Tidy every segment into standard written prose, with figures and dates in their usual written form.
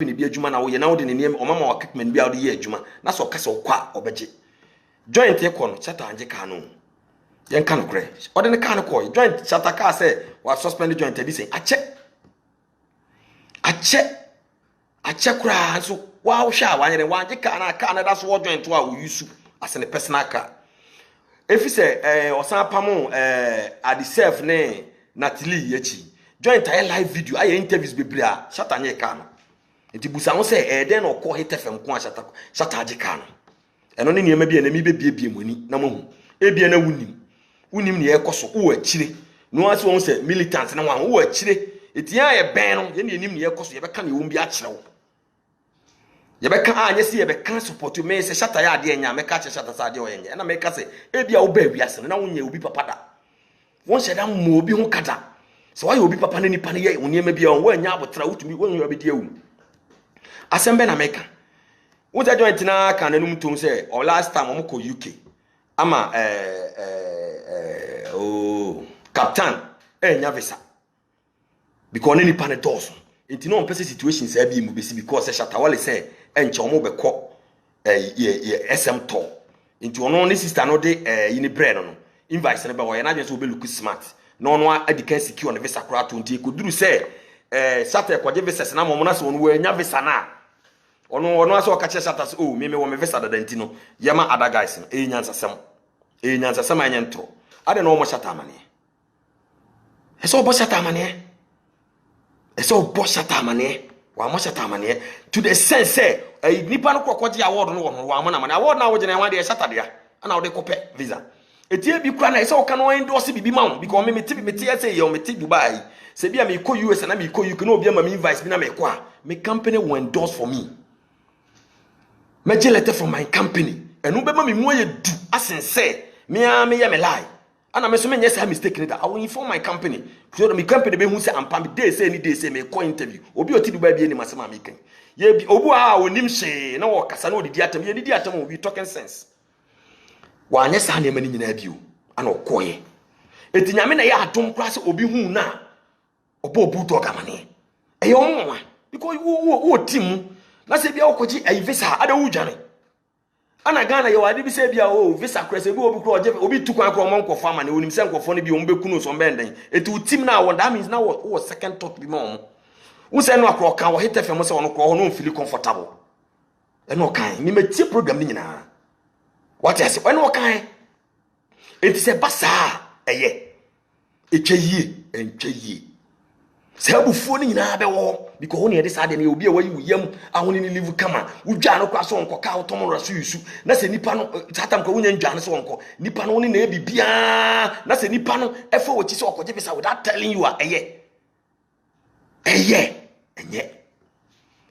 company bi adwuma na wo ye na wo de ne niem omama wa kickman bi a wo de ye adwuma na so kasa kwa obeje joint e ko no chata anje ka no yen ka no kre o de ne ka no ko joint chata ka say wa suspend joint e say ache kura so wa wo hwa wa nyere wa anje ka na da so wo joint wa wo use as a personal car if you say osan pamo at the self ne Natalie yechi joint a live video aye interviews bebre a chata anye ka no enti busa ho se den no ko hit fm ko chata age ka no eno ne niam bia na mi bebie moni na mo hu ebia na wunim ne ekoso wo akire no ase won se militant na wo akire etia ye ben no ye ne nim ne ekoso ye beka na wo bi akire wo ye beka anye se ye beka support me se chata ya ade nya me ka che chata sa ade o yenye na me ka se ebia wo ba wiase na wonye obi papa da won se da mo obi ho kada se wa ye obi papa na nipa ne ye woniam bia won anya abotra wutumi won yo abedi awu asembe na meka wuta joint na ka nanum tom say o last time mo ko UK ama captain nya visa because any pan doors enti no person situations e bi mu besi because Shatawale say enche omo be ko SM to enti ono ne sister no de yini bread no invite ne be wo ye na so be look smart no no adika secure ne visa kura to nti ko duru say Shatawale ko je visa na mo na so no nya visa na ono aso ka che Shatas oh me wo me visa da danti no yema other guys no nyansa sam anya ntro ade no mo Shata amane eso bo Shata amane eso bo Shata amane wa mo Shata amane to the sense say nipa no kokwaje award no wo wa mo na amane award na wo gina wan de Shata de ana wo de kope visa etie bi kura na eso ka no endorse bibi ma wo because me say yo me Dubai se bia me ko US na me ko UK no obi ma me invite bi na me kwa me company will endorse for me me get letter from my company enu be ma me mu ye du asense me ya me lie ana me so me nyesa mistake that I will inform my company so my company be hu say ampa me dey say me call interview obi oti Dubai bi ni masema me kan ye bi obu a onim hye na wo kasa na odidi atam ye didi atam we talking sense wa nyesa na mani nyina bi o ana okoye eti nyame na ya atom kra se obi hu na obu to kamane e yo nwa because wo team na se bia okoji ai visa ada wudwane ana Ghana ye wade bi se bia visa kra se bi obi kra oje obi tukwan kra omo nkofo ama na onim se nkofo no bi o mbekunu so mbenden eti team na wo that means na wo second thought bi ma omo wo se no akra kan wo hit fm se wono kra ho no feel comfortable eno kan ni metie program ni nyina what I say eno kan eti se basa eye etwe yie Sabufu ni na be wo because woni e de sade na obi e wayi wuyam ahoni ni live kama udwa no kwa so onko ka otom raso yusu na se nipa no tatam ko wunya ndwa no so onko nipa no woni na bibia na se nipa no efo wachi so okoje bisa without telling you enye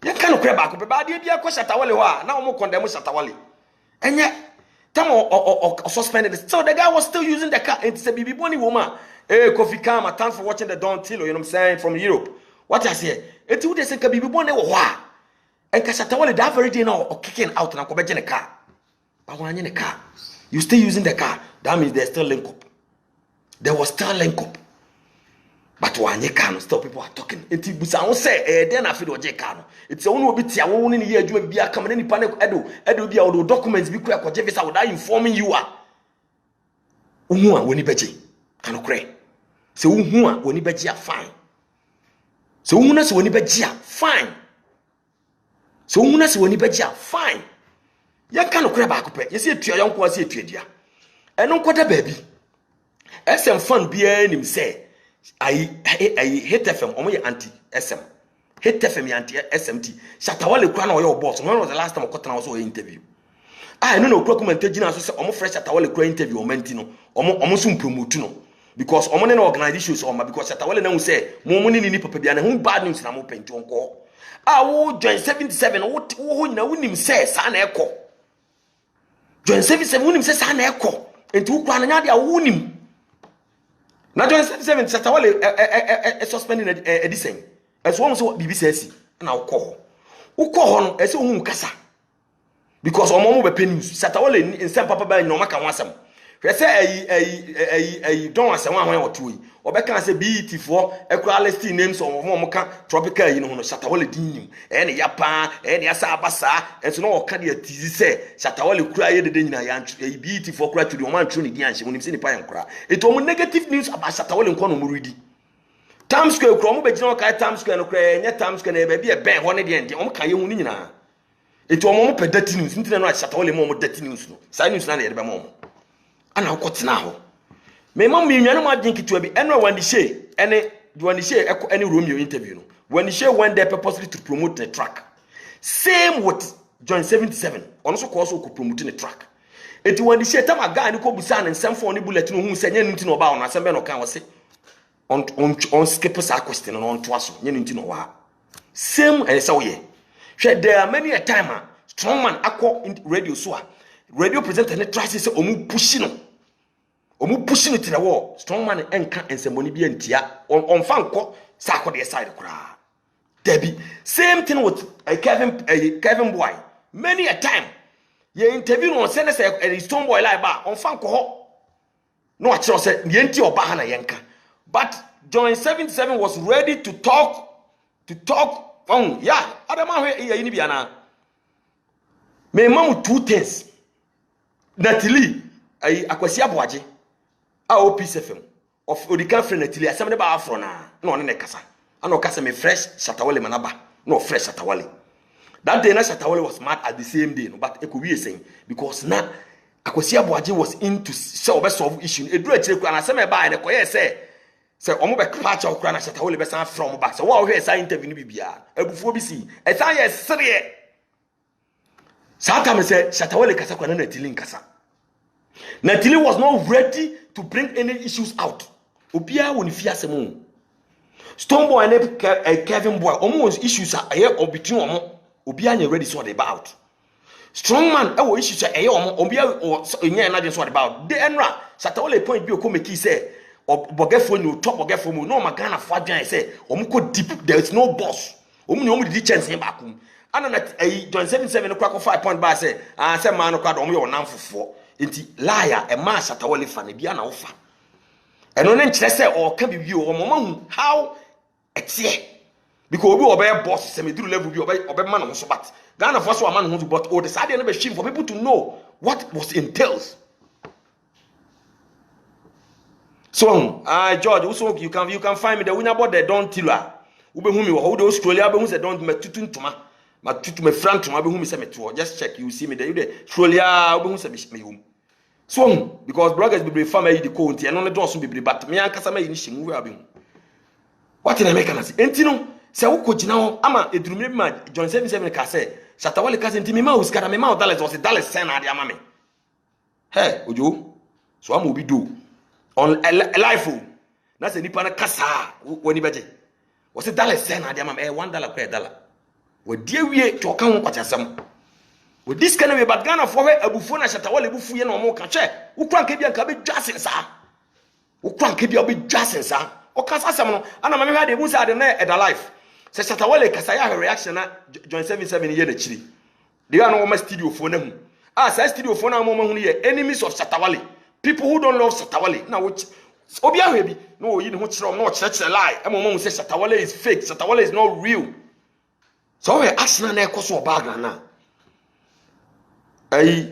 ya kan no kreba ko be ba de bia ko Shatawale ho a na omo condemn Shatawale enye tam o suspended so the guy was still using the car it's a bibi boni woman. Hey, Kofi Kama, thanks for watching the Don Tilo, you know what I'm saying, from Europe. What I say? It's who they say can be born wa. And Shatawale that very day now or kicking out and I'm in the car. But when in the car, you still using the car. That means there's still link up. There was still link up. But when you can't stop people are talking. It's Busan say, then I feel what you can. It's only a bit ya won in here, you be a coming any panic edo be all documents be quick or Jevis without informing you are. When you bet can cray. Se hu a woni begia fine se hu na se woni begia fine se hu na se woni begia fine yanka no kra ba akopɛ yesi etua yonko ase etuadia ɛno nkoda baabi SM fan bia nim sɛ ai hit FM omo ye anti SM hit FM anti SMT Shatawale kra na ɔyɛ boss when was the last time okotana was o interview no no kra comment gina so sɛ omo fresh Shatawale kra interview o menti no omo so promote no because omo na organize shows on because Shatawale na hu say mo ni papa bia na hu bad news na mo penti onko wo join 77 wo nyina wonim say sa na ekọ join 77 wonim say sa na ekọ enti wo kwa na nya dia wonim na join 77 Shatawale suspending edisen eso wo so bibi say na wo kọ ho no ese hu kasa because omo mo be news Shatawale nsem papa ba nyina o maka ho asem hwe say don ase wan oto yi obeka say BET for ekura listing names of mo ka tropical yi no no Shatawale dinim ne yapa ne asa abasa enso no oka de atizi say Shatawale kura ye de nyina ya BET for kura to the man tru ne di anhye mo nim se ni pa yankura eto negative news about Shatawale nko no mo redi Times Square kura mo be gina ka Times Square no kura nya Times Square na be bi e ben ho ne de ende o ka ye hu ni nyina eto mo pe dirty news ntina no Shatawale mo dirty news no sai news na ye de be mo ana okotena ho me mam mi nwane ma adin kitu bi eno wani she any Romeo interview no when she went there purposely to promote the track same with John 77 ono so ko promote the track eti wani she tama guy ni ko busa na nsem ni bullet no hu se nya nti no ba ono asem be no kan wo se on skip sa question no on to aso nya nti no wa same say wo ye hwe there are many a time strongman akọ radio so a radio presenter ne try say omu push no omu push no tire wo strongman enka ensemboni bi antia on fan ko sa akọ the side kura debi same thing with Kevin Boy many a time ye interview no say say Stone Boy like ba on fan ko ho no a kire say ye nti oba ha na yenka but John 77 was ready to talk yeah adama hwe ni bia na me mamu two things Natili akwasi aboaje a OPSFM of Odikan friend Natili asem ne ba afro na one ne kasa ana kasa me fresh Shatawale manaba no fresh Shatawale that day na Shatawale was mad at the same day no but ekowie saying because na akwasi aboaje was into solve issue eduru akire kwa na asem e ba ne koye say omo be patch okra na Shatawale be san from back so wa hwe say interview ni bibia abufuo bi si e san ye sere Satan said Shatawale kasa kwa na Natili nkasa Natili was not ready to bring any issues out obia woni fi asem Stone Boy and Kevin Boy almost issues are here or between omo obia nya ready so about Strongman e issues are here omo obia nya na dey so about the enra Shatawale point bi o ko make say obogefo no top obogefo mu no magana fo adwan say omo ko deep there is no boss omo ni omo di chance here back ana na John 77 kwa ko 5 point ba say say man no kwa do omo ye onamfofo enti liar e ma Shatawale fa na bia na wo fa eno ne nkire say o ka bibi o mo mahu how etie because obi obey boss say me duru level bi obey man no so but Ghana for so man no but o decide na be shame for people to know what was entails so George also you can find me the winner about the don tiller ube hu me wo do Australia be hu say don matutu ntoma matutu me front ntoma be hu me say meto just check you see me there you the Australia ube hu say me hum so because bloggers be family the count and no do so be but me ankasa ma yi ni shimu we abi hu what in America na say enti no say wo ko gina ho ama edurumire bi ma John 77 ka say Shatawale ka say enti me ma uskara me ma dollars was dollars sen na de ama me hey ojo so am obi do on life na say nipa na kasa woni beje was dollars sen na de ama me $1 per dollar we die wie to ka ho kwatasam with this kind of way but Ghana for we abufu na Shatawale bufu ye na omo ka che wo kranka bia nka be dwasen sa wo kranka bia be dwasen sa o kasa sem no ana mame hwa de mu sa de na e da life se Shatawale kasa ya reaction na John 77 ye na chiri de ya no wo studio phone na hu sa studio phone na mo hu ye enemies of Shatawale people who don't love Shatawale na wo obi ahwe bi no wo yi ne ho kire no kire lie e mo hu say Shatawale is fake Shatawale is not real so we action na ekoso obaga na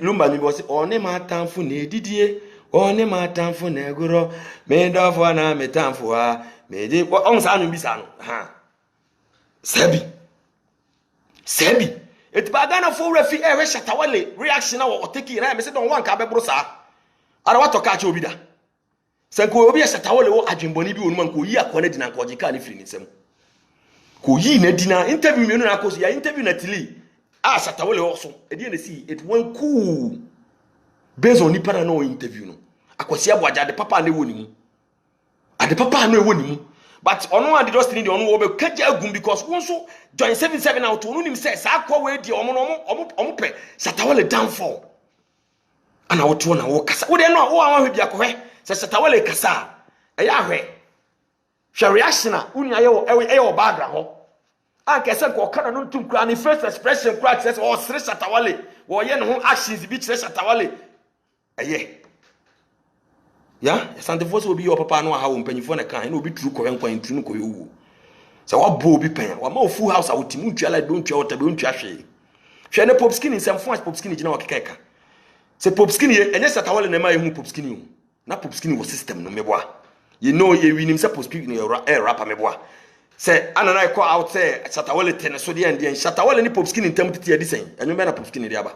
lumba mi bosi one matamfu na edidie one matamfu na egoro me dofo na metamfu ha me de on sa anu bisa no ha sebi etibaga na fo refi we Shatawale reaction na wo take na me se don wan ka be bro sa ara wato ka che obida sanko obi Shatawale wo adwenboni bi onuma nko yi akọ na dina nko jika ni firi nsem ko yi na dina interview me no na koso ya interview na Tili Shatawale also it went cool based on nipa na interview no akwasi aboaja de papa na ewo ni mu ade papa na ewo ni mu but ono and just need ono wo be kaja agum because won so John 77 out ono nim say sa akwa we di omo pe Shatawale downfall ana wo to na wo kasa wo de no wo anwa hwe bia ko hwe say Shatawale kasa e ya hwe hwe reaction a unya ye wo bagra ho kese ko kana no tum kra ni first expression kra says oh sire Shatawale wo ye ne ho actions bi kire Shatawale eye ya sante fo so obi your papa no ha wo mpanyifo na kan na obi turu ko henkwan turu ko yewu se wa bo obi pen wa ma full house awoti mu ntwa la don twa wota be ntwa hwe ne pop skin nsem fo pop skin gina wa keka se pop skin ye enye Shatawale na ma ye hu pop skin o na pop skin wo system no meboa ye know ye winim se pop skin no rapper meboa se anana I call out say Shatawale ten so de ande Shatawale ni pop skin ntam tete adi sen enyo be na pop skin de aba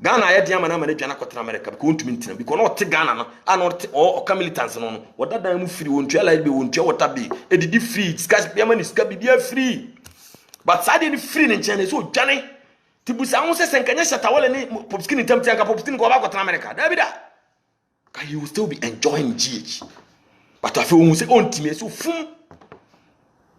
Ghana ye dia mana ma na dwana kotena America because ntumi ntina because no te Ghana no ana o ka militants no no wodada mu free wontwa la be wontwa wota be edidi free ska bia mani ska bia free but side ni free ne nchen so dwane tibusa ho se senkanya Shatawale ni pop skin ntam tianka pop skin ko ba kotena America David can you will still be enjoying GH but I feel say on team so fum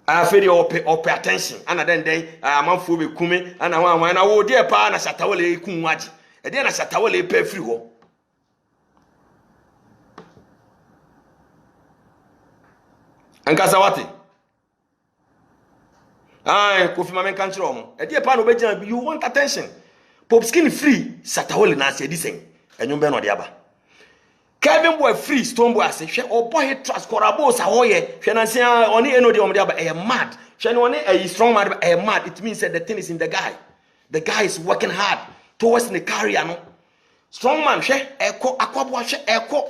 I feel or pay attention and then amanfo be kume and wan na wo dey pa na Shatawale kunwaji e dey na Shatawale pay free ho ankasa wate Kofi Mame kan kire omo e dey pa no be gian you want attention pop skin free Shatawale na se disen enyo be no dey aba Kevin boy free stone boy ase hwe obo he transcorable sa ho ye hwe na se oni eno de omo de aba mad hwe no oni strong man mad it means that the thing is in the guy is working hard towards the career no strong man hwe eko akwabo hwe eko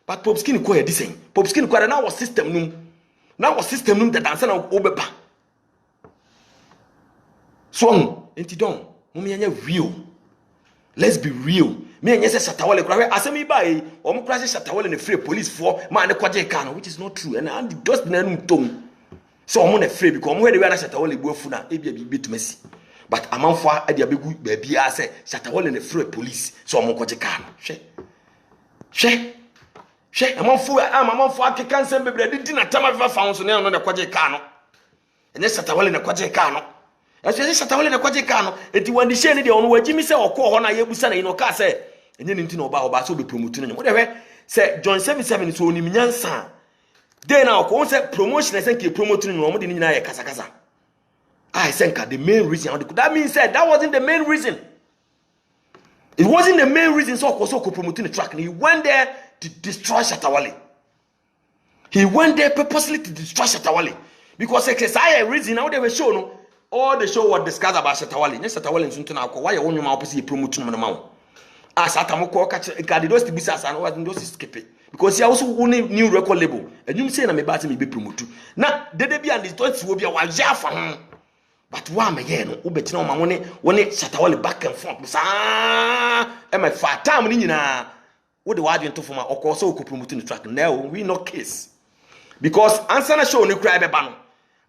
but pop skin ko ye disen pop skin ko na was system num the dance na obeba so enti don mo me real let's be real me enye se Shatawale kura asemi bai o mo kura se Shatawale ne free police for man ne kwaje kan which is not true and just na num tom so o mo na free because mo we dey na Shatawale bu afu na e bia bi betumasi but amanfo ade abegu ba bia se Shatawale ne free police so o mo kwaje kan hwe amanfo akeka nsem bebre di na tama fa fa so ne no ne kwaje kan no enye Shatawale ne kwaje kan no Eso Shatawale na kwaje ka no enti wandi she ne de ono wagimi se okọ ho na yebusa na ino ka se enye ne nti na oba so be promote no wo de hwe se John 77 so onim nyansa de na okọ se promotion e se nke promote no mo de ni na ye kasa I think the main reason that means that wasn't the main reason. It wasn't the main reason so promoting the track. He went there to destroy Shatawale. He went there purposely to destroy Shatawale. Because I reason now they were shown all the show was discussed about Shatawale. Yes, Shatawale is something why you want your opposite promoting on the mount. As Atamoko catch Cadidos to be sass and was those skip it. Because he also won a new record label. And you say I'm about to be promoted. Now, did be and the thoughts will be a while Jaffa. But one again, Ubetina Mamone, when it Shatawale back and forth. And my fat time in what the word into for my or so promoting the track. Now we no case. Because Ansana show no cry ban.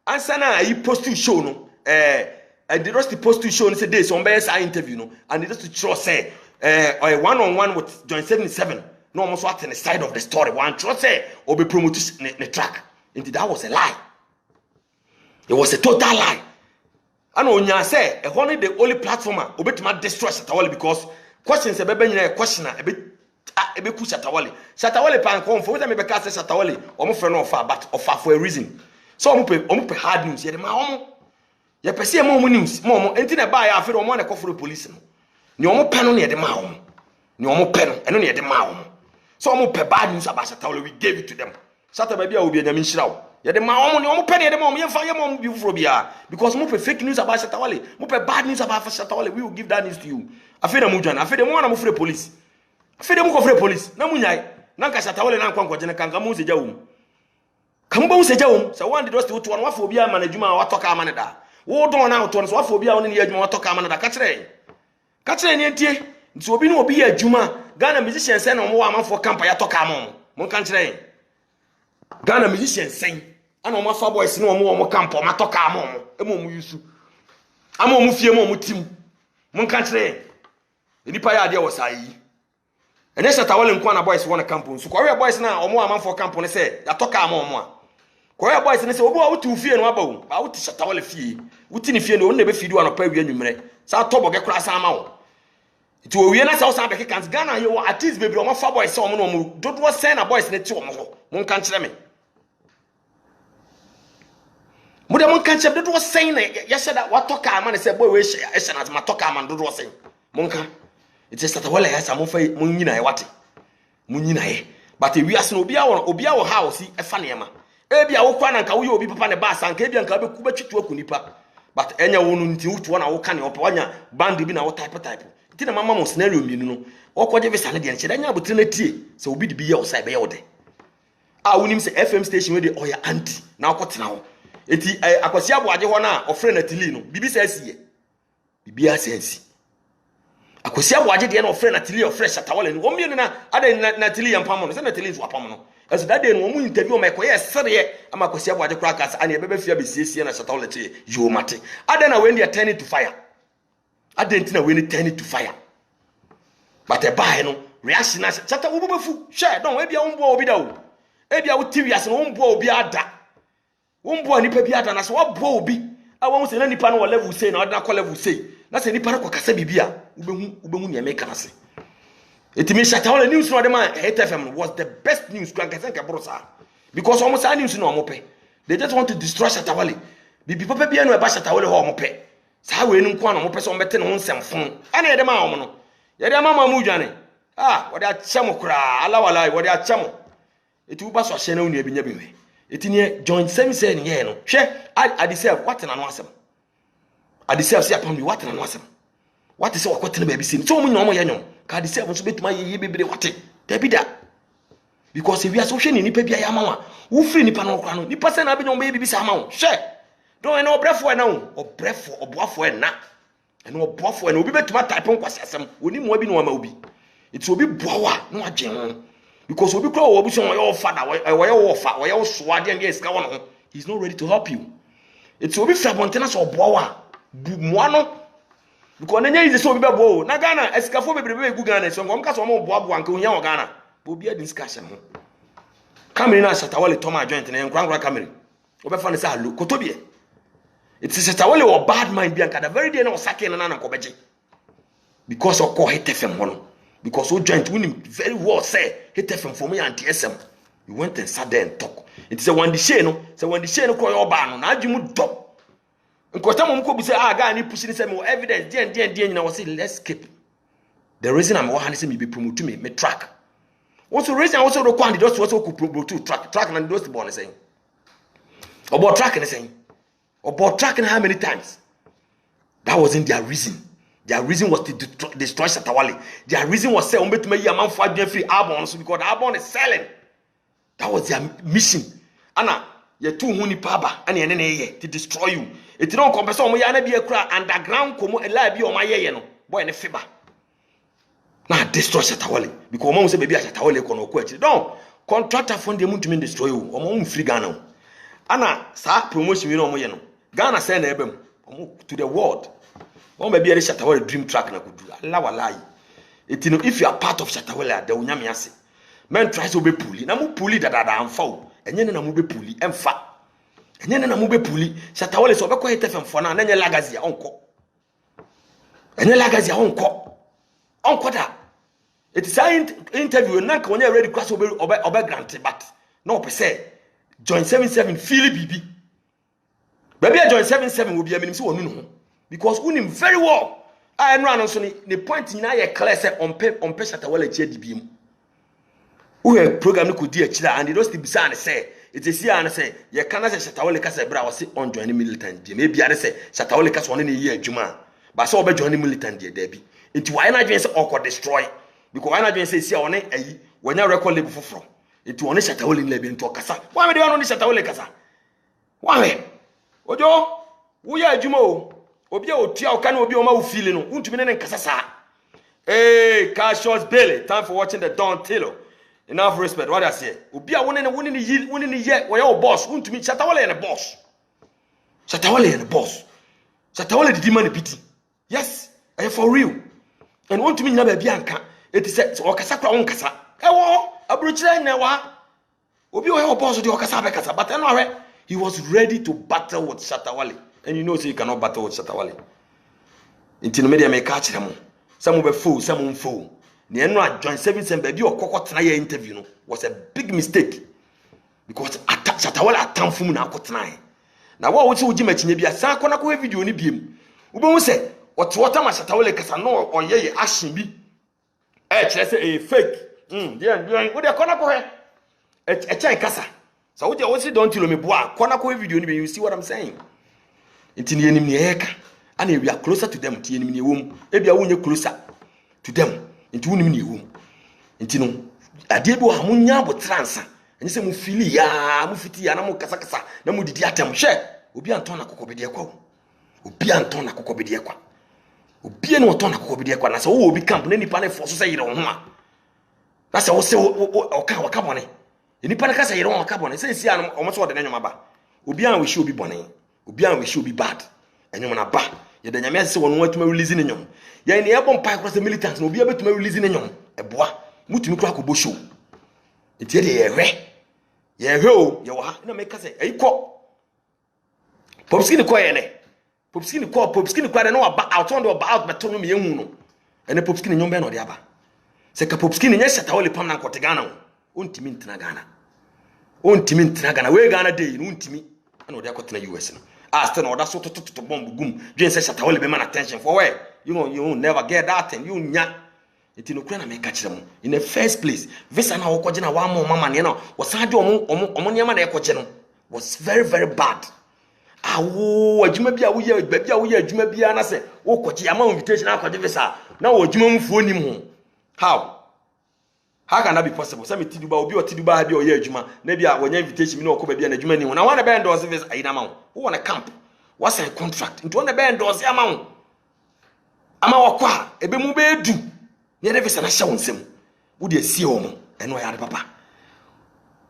Ansana you post to show no the rest post to show and say this on best interview no and just to trust say or one-on-one with John 77 no almost what in the side of the story one trust say or be promoted the track. Indeed that was a lie. It was a total lie. I know you say only the only platform obetima destroy Shatawale because questions a baby a question a bit Shatawale. Shatawale pan confirm that me be cast Shatawale or mo friend of but of for a reason. So omo hard news. Ye ma omo ye pese mo news mo enti na ba ya afere omo na call police no. Ni omo pe no na ye de ma omo. Ni omo pe no eno na ye de ma omo. So omo pe bad news about Shatawale we gave it to them. Shatawale baby a obi anyam nhirawo. Ye de ma omo ni omo pe ne de ma omo ye fa ye mo bi furo bia because mo pe fake news about Shatawale. Mo pe bad news about Shatawale. We will give that news to you. Afere mo dwan, afere mo na mo free police. Afere mo ko free police. Na mo nyai. Na nka Shatawale na nkwa nkwaje na kanka mo se jawum. Kamba wo se jawum. So one the rest to one wa fo bia manadwuma wa toka amane da. Wo don na to no so wa fo bia won ne adwuma wa toka amane da. Ka kire ne ntie. Nti obi no obi ya adwuma. Ghana musician say na mo wa amafo camp ya toka amon. Mo kan kire. Ghana musician say ana o mafa boys na o camp o matoka amon. E mo yusu. Ama o fie mo tim. Mo kan kire. Enipa ya ade wo sai. Ene Shatawale nkwa na boys won camp nso. Kwa boys na o mo amafo camp ne say ya toka amon mo a. Kwa boys ne say obo a wuti fie no aba wo. Ba wuti Shatawale fie. Wuti ni fie no ne be fidi wa no pa wi anwumre. Sa tobo ge kura sa ma wo. Ti o wie na sa o sa be kekans Ghana ye wo artist bebre o mafa boys o mo no mo dodo sen na boys ne ti o mo ho. Mo kan kire me. Mo de mo kan kire dodo sen na ya sheda wa toka ama ne say boy we hye na ma toka ama dodo sen. Mo kan it is Shatawale ya sa mo fa mo nyina ye wate. Mo nyina ye. but we are no obi a wo house e fa ne ma e bia wo kwa na nka wo ye obi papa ne ba sanka e bia nka be ku betwitu akunipa but enya wo no nti wutu na wo ka ne opanya band bi na wo type nti na mama mo scenario mienu no wo kwaje visa ne de nche da nya abotire na tie se obi de bi ye wo sai be ye wo de a wonim se FM station we de oya anti na akotena ho eti akwasi aboaje ho na ofre na tili no bibi sa asiye bibi asensi akwasi aboaje de na ofre na tili ofre shatawale no omienu na ada na tili yampam no se na tili zo apam no as that day no mu interview ma ko ye sere ama akwasi aboaje kura kasa ani ebebe fia be siesie na shatawale te yo mate ada na when they turn it to fire ada ntina when they turn it to fire but e buy no reaction na chata wo befu share don e bia wo mbo obi da wo e bia wo tv as no wo mbo obi ada wo mbo nipa bi ada na so wo bo obi a wo se na nipa no level say na ordinary call level say na se nipa ko kasa bibia ubehu nya make na se etimi Shatawale news no de man HTFM was the best news kan kasa ka brosa because almost any news no omope they just want to destroy Shatawale bibi papa bia no e ba Shatawale ho omope sa we nu nko na omope so mbete no nsɛmfo ana ye de ma omo no ye de ma mu dwane wo de achamo kura ala wala wo de achamo eti uba so hye na unu ebinya biwe eti ne join 77 ye no hwe adisef what na no asem adisef se apam bi what na no asem what is wakotena ba bi se so mu nyom ye nyom ka adisef nso betuma ye bebere what da bi da because if you are so hwe ni nipa bia ya mawa wo free nipa no kra no nipa se na be nyom be bi sa mawo hwe don na obrefo na wo obrefo oboafo na eno oboafo na obi betuma type nkwase asem oni mo bi no ma obi eti obi boawa no agyen ho because obi kro obi so your father your swade and yes ka won he's not ready to help you eti obi fra bontena so boawa bu moa no because nanya is so obi be boa na Ghana esikafo bebrebe egu Ghana so ngom ka so mo boa anka onya wo Ghana obi a discussion ho Camry na Shatawale Toma joint na nkwankwa Camry obi fa ne say allo kotobie eti Shatawale wo bad mind bi anka the very day na osake na na kobeje because of ko HTFM ho because so joint winning very well say HTFM for me anti-SM you went and sat there and talk it is a one the shey no call your ba no na adwum do nkota mom ko bi say guy ni push ni say me evidence dey na we say let's skip the reason I'm one say me be promote me track also reason also the quantity just also ko promote track na those born saying about track and saying about tracking how many times that wasn't their reason. Their reason was to destroy Shatawale. Their reason was say umbetuma yi amanfo adwen free album so because the album is selling. That was their mission. Ana ye tu hu ni paba ana ye ne ye to destroy you. It don't compare so ya na bi akura underground komo ela bi o ma ye no boy ne fiba. Na destroy Shatawale because o ma say baby Shatawale ko no ko achi. Don't contractor fund dem ntumi destroy you. O ma free Ghana. Ana sa promotion we no mo ye no. Ghana say na ebem to the world. One baby Shatawale dream track na kudu ala walai etino if you are part of Shatawale da unyame ase men try so be puli na mu puli dada amfa o enye ne na mu be puli emfa enye ne na mu be puli Shatawale so be ko HTFM for na enye lagazi onko enye lagazi onko da it is interview na ka onye ready class obe grant but no per say join 77 feel bibi baby join 77 will be aminim se wonu no because unim very well I no anso ni point na ye clear say on pay Shatawale chi adibiem we program no kodi akira and they just be say it is here and say ye kana say Shatawale ka say bra was on join militant dey maybe I say Shatawale ka so ne ye adwuma ba say obe join militant dey there bi it why na join say okọ destroy because why na join say see on ayi wanya record label foforo it won Shatawale label into kasa why me dey on Shatawale kasa why ojo wo ye adwuma o obi a otua oka na obi o ma wo feel no untumi ne nkasa sa hey Cassius Bailey time for watching the Don Taylor enough respect what I say obi a woni ne ye wo ye boss untumi Shatawale ne boss Shatawale did man pity yes I for real and untumi nya ba bia nka it is okasa kwa wonkasa ewo abruchire ne wa obi o ye boss de okasa be kasa but no he was ready to battle with Shatawale. And you know so you cannot battle with Shatawale. Until media may catch them. Some will be fool, some won't fool. The end join 77 baby or cockot interview no, was a big mistake. Because Shatawale attack from na kotnai. Now what would you mention be a sakona ko video ni biem. Ubo say what ma Shatawale kasa no or ye ashin bi. Let's say a fake. What they kona ko he. a chai kasa. So what you don't tell me boa. Kona ko video ni you see what I'm saying. Inti ni enim ni eka. And we are closer to them ti enim ni wom. E bia wo nye closer to them. Inti wo nim ni wom. Inti no ade bi wo ha munya abotransa. Enye se mu fili ya, mu fiti ya na mu kasa kasa na mu didi atem hwe. Obi anton na kokobede kwa. Obi anton na kokobede kwa. Obi ene oton na kokobede kwa na se wo obi camp na nipa na force se yire ho a. Na se wo se waka bone. Nipa na kasa yire ho waka bone. Se si an omo so de na nyoma ba. Obi an we shi obi bone. Obi an we shi obi bad. Enyoma na ba. Ye de nyame se wono watuma release ne nyom. Ye ne ebom pai cross militants na obi abetuma release ne nyom. Eboa. Mutumi kura ko bo show. Enti de ye hwe o ye wo ha na me kasa eyiko. Popskin ko ye ne. Popskin ko de no ba out on the ba out beto no me yehu no. Ene popskin nyom be no de aba. Se ka popskin nya Shatta pam na nkote Ghana o. Ontimi ntina Ghana. Ontimi ntina Ghana. We Ghana dey no ontimi. Ana ode akotena US no. Still no that so to bomb gum. Dwen say Shatta be man attention for where? You know you will never get that thing. You nya. Eti no kura na me ka kire mo. In the first place, visa na wo koje na wa mo mama ne na wo sa de omo niam na e koje no was very very bad. Awo adwuma bia wo ye ba bia wo ye adwuma bia na se wo koje ama invitation akwaje visa na wo adwuma mfuo nim ho. How can that be possible? Some tiduba obi o tiduba ha bia o ye adwuma na bia wo nya invitation mi na okoba bia na adwuma nim ho. Na wan be endorse visa ayina ma wo. Wo na camp. What's a contract? Into one be endorse ama wo. Ama wo kwa ebe mu be edu. Nye visa na hye wonsem. Wo de asie wo mo. Eno ya de papa.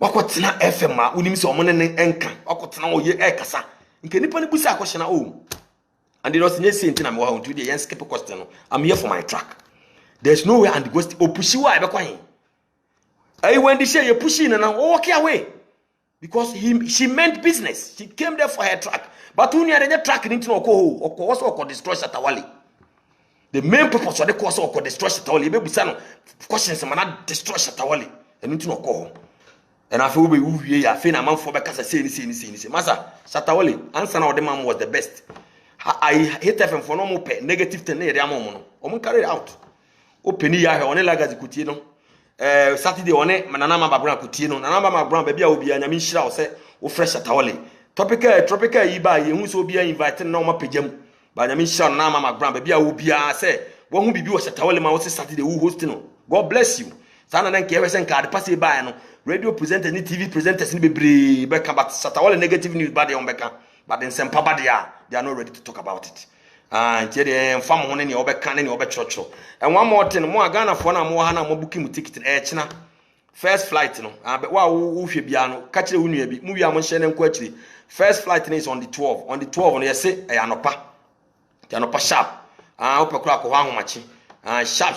Wakotena FM a unim se omo ne enka. Wakotena wo ye ekasa. Nke nipa ne busa akohye na o. And it was nye say ntina me wa hontu de yen skip question no. I'm here for my track. There's no way and the ghost opushi wa be kwan. Ai when the share you pushing na walk away. Because she meant business. She came there for her track. But when you are the track ntina okọ also destroy Shatta Wale. The main purpose of the course of destroy Shatta Wale. Be busa no questions man destroy Shatta Wale. Enu ntina okọ. And I feel we ya fe na man for be kasa say ni. Masa Shatta Wale answer na the man was the best. I hate FM for no more negative thing na area mo no. Omo carry out. Open ya he one lagazi kutie no. Saturday one Nana Mababra kutie no. Nana Mababra be bia obi anyame nhira wo se wo fresh Shatta Wale. Tropical yi ba ye hu so obi invite na o mapagam. Ba anyame nhira Nana Mababra be bia obi a se wo hu bibi wo Shatta Wale ma wo se Saturday wo host no. God bless you. Sana na nke wesen card pass e ba no. Radio presenters ni TV presenters ni bebre be ka but Shatta Wale negative news ba de on beka. But then some papa they are not ready to talk about it. Ntie de fam ho ne obeka ne obechrochro. And one more thing, mo Ghana for na mo ha na mo booking ticket china. First flight no. Wa wo hwe bia no ka kire wo nua bi. Mu wi am hye ne nko akiri. First flight is on the 12. On the 12 no yese e anopa. Ti anopa sharp. Opekura ko ho ahomachi. Sharp